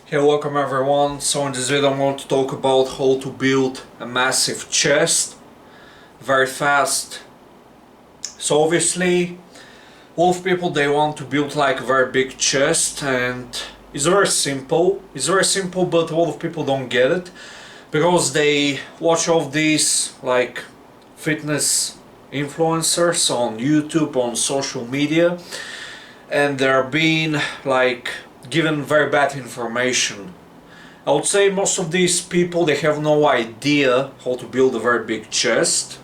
Hey, welcome everyone. So in this video I'm going to talk about how to build a massive chest very fast. So obviously a lot of people, they want to build like a very big chest, and it's very simple. It's very simple, but a lot of people don't get it because they watch all these like fitness influencers on YouTube, on social media, and they're being like given very bad information. I would say most of these people, they have no idea how to build a very big chest,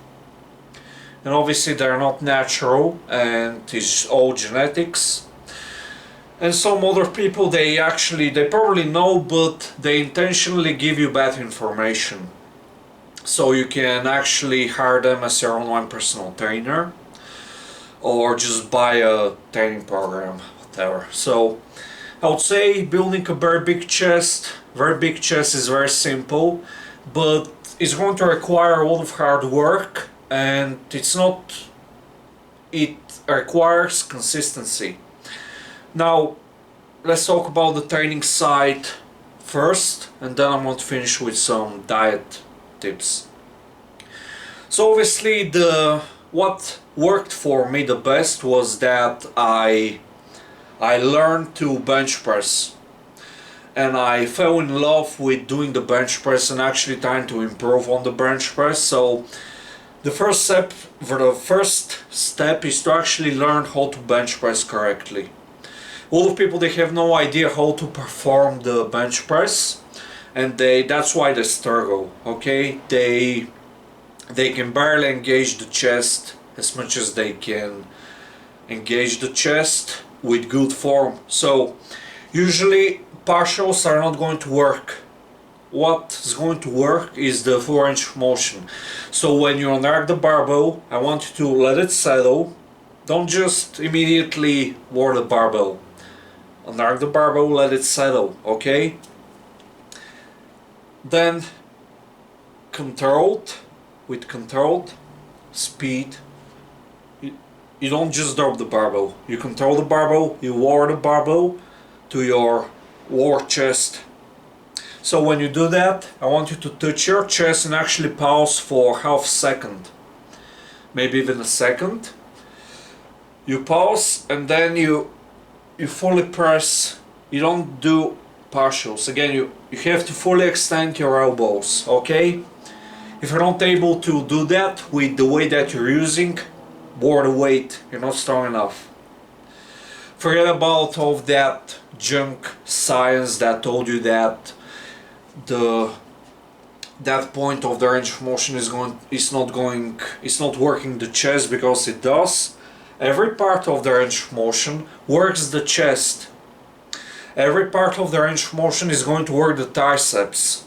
and obviously they're not natural and it's all genetics. And some other people, they probably know, but they intentionally give you bad information so you can actually hire them as your online personal trainer or just buy a training program, whatever. So I would say building a very big chest is very simple, but it's going to require a lot of hard work, and it requires consistency. Now let's talk about the training side first, and then I'm going to finish with some diet tips. So obviously what worked for me the best was that I learned to bench press, and I fell in love with doing the bench press and actually trying to improve on the bench press. So the first step is to actually learn how to bench press correctly. A lot of people, they have no idea how to perform the bench press, and that's why they struggle. Okay, they can barely engage the chest as much as they can engage the chest with good form. So usually partials are not going to work. What is going to work is the full range of motion. So when you unrack the barbell, I want you to let it settle. Don't just immediately lower the barbell. Unrack the barbell, let it settle, okay? Then with controlled speed, you don't just drop the barbell. You control the barbell, you lower the barbell to your lower chest. So when you do that, I want you to touch your chest and actually pause for half a second, maybe even a second. You pause and then you fully press. You don't do partials. Again, you have to fully extend your elbows, okay? If you're not able to do that with the weight that you're using, lower the weight, you're not strong enough. Forget about all of that junk science that told you that that point of the range of motion is not working the chest, because it does. Every part of the range of motion works the chest. Every part of the range of motion is going to work the triceps.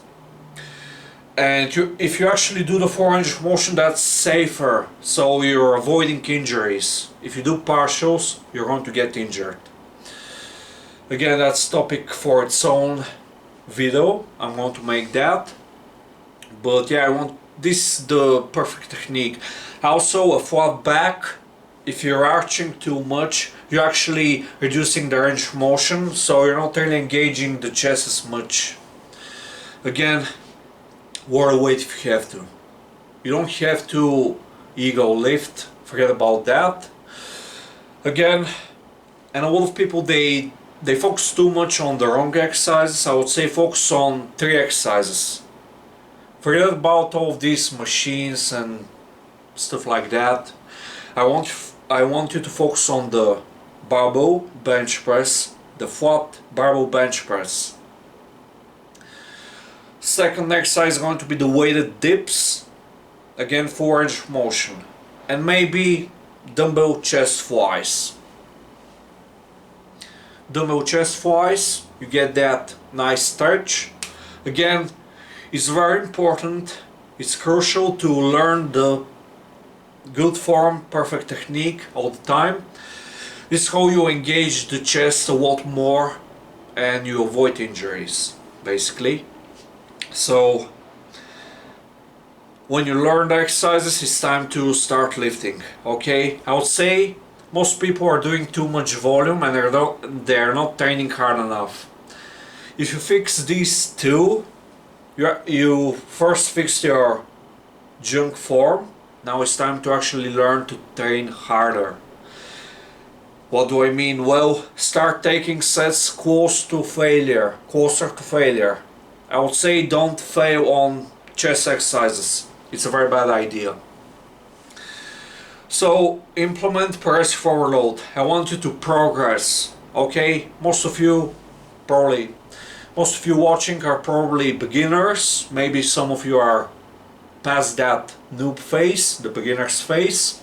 And if you actually do the full range of motion, that's safer, so you're avoiding injuries. If you do partials, you're going to get injured. Again, that's topic for its own video. I'm going to make that. But yeah, this is the perfect technique. Also, a flat back. If you're arching too much, you're actually reducing the range of motion, so you're not really engaging the chest as much. Again, lower weight if you have to. You don't have to ego lift, forget about that. Again, and a lot of people, they focus too much on the wrong exercises. I would say focus on 3 exercises. Forget about all of these machines and stuff like that. I want you to focus on the barbell bench press, the flat barbell bench press. Second exercise is going to be the weighted dips. Again, full range of motion. And maybe dumbbell chest flies. Dumbbell chest flies, you get that nice stretch. Again, it's very important, it's crucial to learn the good form, perfect technique all the time. This is how you engage the chest a lot more and you avoid injuries, basically. So when you learn the exercises, it's time to start lifting, okay? I would say most people are doing too much volume and they're not training hard enough. If you fix these two, you first fixed your junk form. Now it's time to actually learn to train harder. What do I mean? Well, start taking sets closer to failure. I would say don't fail on chest exercises. It's a very bad idea. So implement progressive overload. I want you to progress. Okay, most of you watching are probably beginners. Maybe some of you are past that noob phase, the beginner's phase.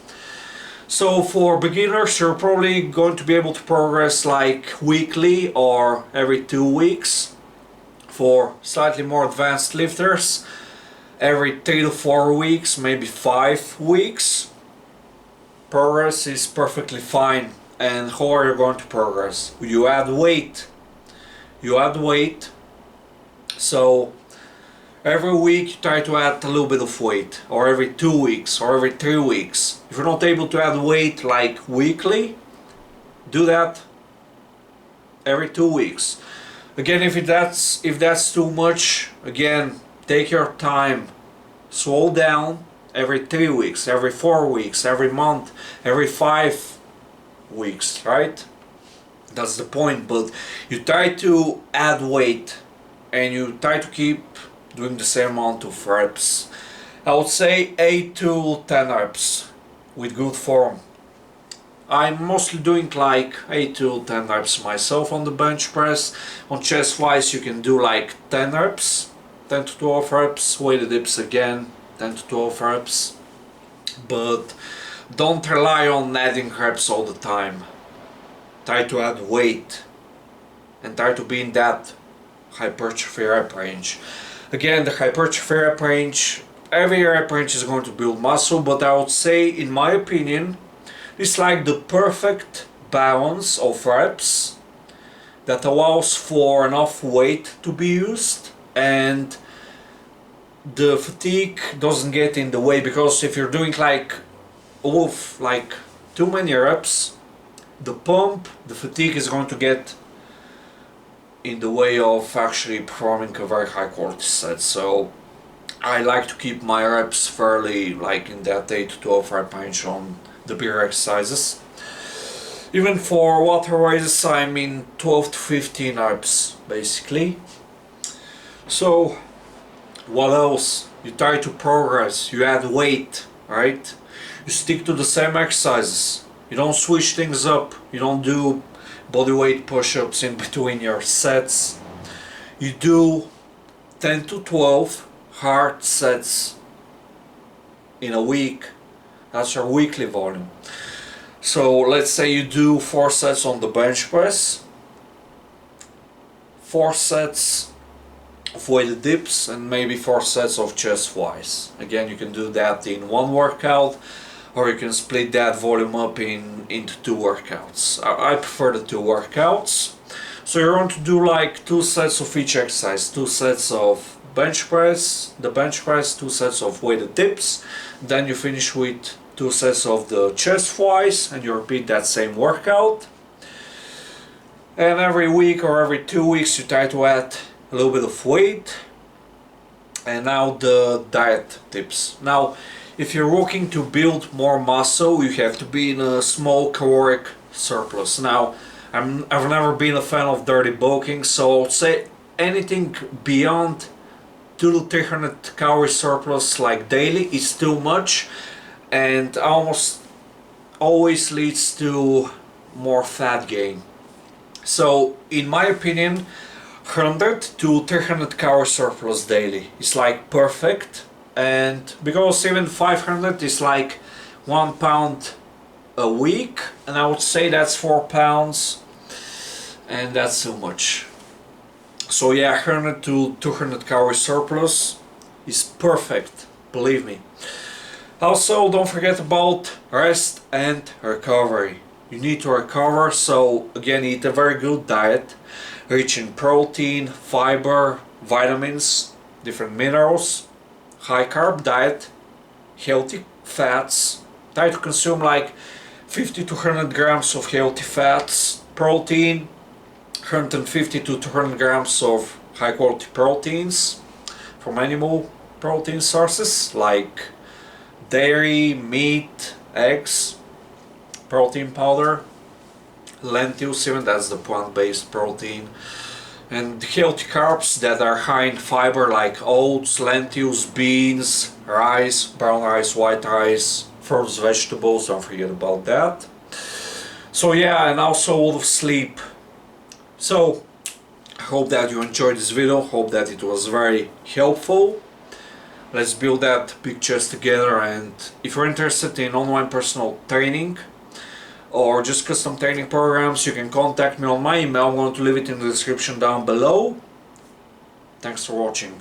So for beginners, you're probably going to be able to progress like weekly or every 2 weeks. For slightly more advanced lifters, every 3 to 4 weeks, maybe 5 weeks. Progress is perfectly fine. And how are you going to progress? You add weight. So every week you try to add a little bit of weight, or every 2 weeks, or every 3 weeks. If you're not able to add weight like weekly, do that every 2 weeks. Again, if that's too much, again, take your time. Slow down every 3 weeks, every 4 weeks, every month, every 5 weeks, right? That's the point. But you try to add weight and you try to keep doing the same amount of reps. I would say 8 to 10 reps with good form. I'm mostly doing like 8 to 10 reps myself on the bench press. On chest wise you can do like 10 reps, 10 to 12 reps, weighted dips again, 10 to 12 reps. But don't rely on adding reps all the time. Try to add weight and try to be in that hypertrophy rep range. Again, the hypertrophy rep range, every rep range is going to build muscle, but I would say, in my opinion, it's like the perfect balance of reps that allows for enough weight to be used and the fatigue doesn't get in the way, because if you're doing like too many reps, the fatigue is going to get in the way of actually performing a very high quality set. So I like to keep my reps fairly like in that 8 to 12 rep range on the bigger exercises. Even for water raises I'm in 12 to 15 reps basically. So what else? You try to progress, you add weight, right? You stick to the same exercises. You don't switch things up. You don't do bodyweight push-ups in between your sets. You do 10 to 12 hard sets in a week. That's your weekly volume. So let's say you do 4 sets on the bench press, 4 sets of weighted dips, and maybe 4 sets of chest flies. Again, you can do that in one workout, or you can split that volume up into 2 workouts. I prefer the 2 workouts. So you're going to do like 2 sets of each exercise, 2 sets of bench press, 2 sets of weighted dips, then you finish with 2 sets of the chest flies, and you repeat that same workout. And every week or every 2 weeks you try to add a little bit of weight. And now the diet tips. Now, if you're looking to build more muscle, you have to be in a small caloric surplus. Now, I've never been a fan of dirty bulking, so I'd say anything beyond 200 to 300 calorie surplus like daily is too much, and almost always leads to more fat gain. So, in my opinion, 100 to 300 calorie surplus daily is like perfect. And because even 500 is like 1 pound a week, and I would say that's 4 pounds, and that's too much. So yeah, 100 to 200 calorie surplus is perfect, believe me. Also, don't forget about rest and recovery. You need to recover, so again, eat a very good diet, rich in protein, fiber, vitamins, different minerals. High carb diet, healthy fats. Try to consume like 50 to 100 grams of healthy fats, protein, 150 to 200 grams of high quality proteins from animal protein sources like dairy, meat, eggs, protein powder, lentils, even that's the plant-based protein, and healthy carbs that are high in fiber like oats, lentils, beans, rice, brown rice, white rice, fruits, vegetables, don't forget about that. So yeah, and also a lot of sleep. So I hope that you enjoyed this video, hope that it was very helpful. Let's build that big chest together, and if you're interested in online personal training or just custom training programs, you can contact me on my email. I'm going to leave it in the description down below. Thanks for watching.